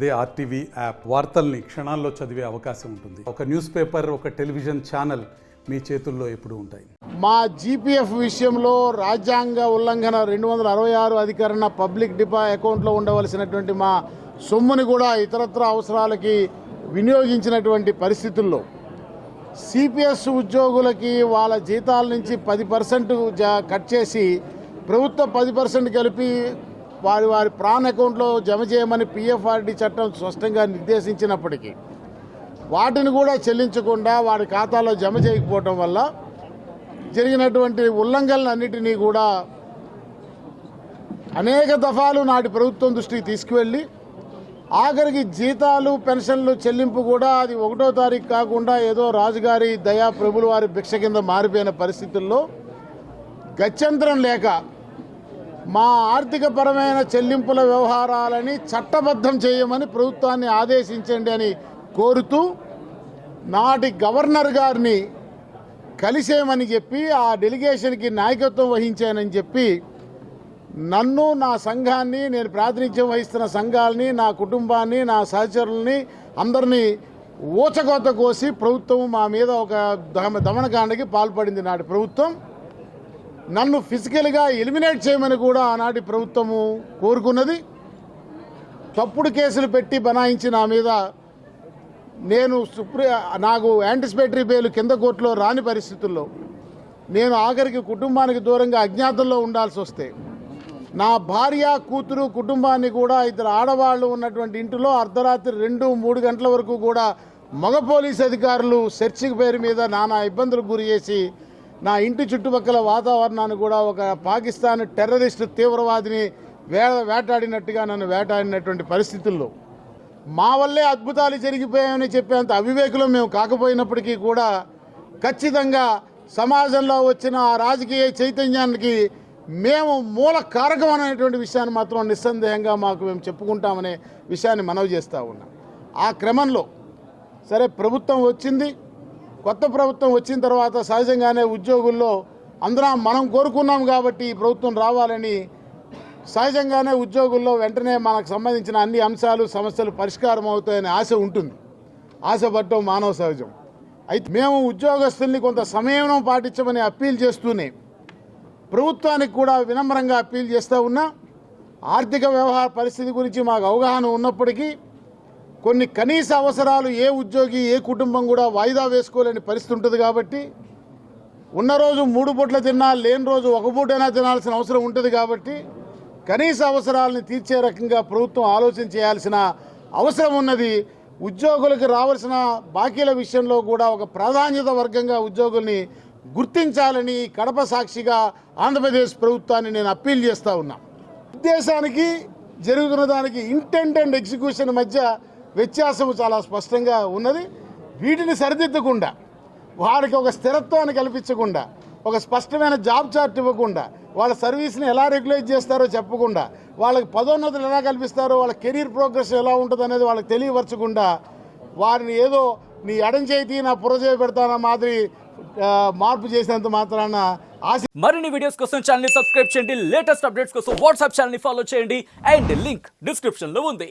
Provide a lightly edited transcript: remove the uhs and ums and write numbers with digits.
అదే RTV app వార్తల్ని క్షణాల్లో చదివే అవకాశం ఉంటుంది. ఒక న్యూస్ పేపర్, ఒక టెలివిజన్ ఛానల్ మీ చేతుల్లో ఎప్పుడూ ఉంటాయి. మా జీపీఎఫ్ విషయంలో రాజ్యాంగ ఉల్లంఘన 266 అధికరణ పబ్లిక్ డిపా అకౌంట్లో ఉండవలసినటువంటి మా సొమ్ముని కూడా ఇతరత్ర అవసరాలకి వినియోగించినటువంటి పరిస్థితుల్లో సిపిఎస్ ఉద్యోగులకి వాళ్ళ జీతాల నుంచి 10% కట్ చేసి ప్రభుత్వ 10% కలిపి వారి ప్రాన్ అకౌంట్లో జమ చేయమని పిఎఫ్ఆర్డి చట్టం స్పష్టంగా నిర్దేశించినప్పటికీ వాటిని కూడా చెల్లించకుండా వారి ఖాతాలో జమ చేయకపోవటం వల్ల జరిగినటువంటి ఉల్లంఘనలన్నిటినీ కూడా అనేక దఫాలు నాటి ప్రభుత్వం దృష్టికి తీసుకువెళ్ళి ఆఖరికి జీతాలు పెన్షన్లు చెల్లింపు కూడా అది 1వ తారీఖు కాకుండా ఏదో రాజుగారి దయా ప్రభుల వారి భిక్ష కింద మారిపోయిన పరిస్థితుల్లో గత్యంతరం లేక మా ఆర్థికపరమైన చెల్లింపుల వ్యవహారాలని చట్టబద్ధం చేయమని ప్రభుత్వాన్ని ఆదేశించండి అని కోరుతూ నాటి గవర్నర్ గారిని కలిసేమని చెప్పి ఆ డెలిగేషన్కి నాయకత్వం వహించానని చెప్పి నన్ను, నా సంఘాన్ని, నేను ప్రాతినిధ్యం వహిస్తున్న సంఘాలని, నా కుటుంబాన్ని, నా సహచరుల్ని అందరినీ ఊచకోత కోసి ప్రభుత్వం మా మీద ఒక దమనకాండకి పాల్పడింది. నాటి ప్రభుత్వం నన్ను ఫిజికల్గా ఎలిమినేట్ చేయమని కూడా ఆనాటి ప్రభుత్వము కోరుకున్నది. తప్పుడు కేసులు పెట్టి బనాయించి నా మీద నేను నాకు యాంటిసిపేటరీ బెయిల్ కింద కోర్టులో రాని పరిస్థితుల్లో నేను ఆఖరికి కుటుంబానికి దూరంగా అజ్ఞాతంలో ఉండాల్సి వస్తే నా భార్య, కూతురు, కుటుంబాన్ని కూడా 2 ఆడవాళ్ళు ఉన్నటువంటి ఇంటిలో అర్ధరాత్రి 2-3 గంటల వరకు కూడా మగ పోలీస్ అధికారులు సెర్చింగ్ పేరు మీద నానా ఇబ్బందులకు గురి చేసి నా ఇంటి చుట్టుపక్కల వాతావరణాన్ని కూడా ఒక పాకిస్తాన్ టెర్రరిస్టు తీవ్రవాదిని వేటాడినట్టుగా నన్ను వేటాడినటువంటి పరిస్థితుల్లో మా వల్లే అద్భుతాలు జరిగిపోయాయని చెప్పేంత అవివేకులు మేము కాకపోయినప్పటికీ కూడా ఖచ్చితంగా సమాజంలో వచ్చిన ఆ రాజకీయ చైతన్యానికి మేము మూల కారకం అనేటువంటి విషయాన్ని మాత్రం నిస్సందేహంగా మేము చెప్పుకుంటామనే విషయాన్ని మనవి చేస్తూ ఉన్నాం. ఆ క్రమంలో సరే ప్రభుత్వం వచ్చింది. కొత్త ప్రభుత్వం వచ్చిన తర్వాత సహజంగానే ఉద్యోగుల్లో అందరం మనం కోరుకున్నాం కాబట్టి ఈ ప్రభుత్వం రావాలని సహజంగానే ఉద్యోగుల్లో వెంటనే మనకు సంబంధించిన అన్ని అంశాలు, సమస్యలు పరిష్కారం అవుతాయనే ఆశ ఉంటుంది. ఆశపడటం మానవ సహజం. అయితే మేము ఉద్యోగస్తుల్ని కొంత సమయం పాటించమని అప్పీల్ చేస్తూనే ప్రభుత్వానికి కూడా వినమ్రంగా అప్పీల్ చేస్తూ ఉన్నా. ఆర్థిక వ్యవహార పరిస్థితి గురించి మాకు అవగాహన ఉన్నప్పటికీ కొన్ని కనీస అవసరాలు ఏ ఉద్యోగి, ఏ కుటుంబం కూడా వాయిదా వేసుకోలేని పరిస్థితి ఉంటుంది కాబట్టి ఉన్న రోజు 3 పూట్ల తిన్నా, లేని రోజు 1 పూటైనా తినాల్సిన అవసరం ఉంటుంది కాబట్టి కనీస అవసరాలను తీర్చే రకంగా ప్రభుత్వం ఆలోచన చేయాల్సిన అవసరం ఉన్నది. ఉద్యోగులకు రావాల్సిన బాకీల విషయంలో కూడా ఒక ప్రాధాన్యత వర్గంగా ఉద్యోగుల్ని గుర్తించాలని కడప సాక్షిగా ఆంధ్రప్రదేశ్ ప్రభుత్వాన్ని నేను అప్పీల్ చేస్తూ ఉన్నా. ఉద్దేశానికి జరుగుతున్న దానికి ఇంటెంట్ అండ్ ఎగ్జిక్యూషన్ మధ్య వ్యత్యాసం చాలా స్పష్టంగా ఉన్నది. వీటిని సరిదిద్దకుండా, వారికి ఒక స్థిరత్వాన్ని కల్పించకుండా, ఒక స్పష్టమైన జాబ్ చార్ట్ ఇవ్వకుండా, వాళ్ళ సర్వీస్ని ఎలా రెగ్యులేట్ చేస్తారో చెప్పకుండా, వాళ్ళకి పదోన్నతులు ఎలా కల్పిస్తారో, వాళ్ళ కెరీర్ ప్రోగ్రెస్ ఎలా ఉంటుంది అనేది వాళ్ళకి తెలియపరచకుండా వారిని ఏదో నీ ఎడం చేతి నా పురజేయ పెడతాన మాదిరి మార్పు చేసినంత మాత్రాన ఆశ. మరిన్ని వీడియోస్ కోసం ఛానల్ ని సబ్స్క్రైబ్ చేయండి. లేటెస్ట్ అప్డేట్స్ కోసం వాట్సాప్ ఛానల్ ని ఫాలో చేయండి. అండ్ లింక్ డిస్క్రిప్షన్ లో ఉంది.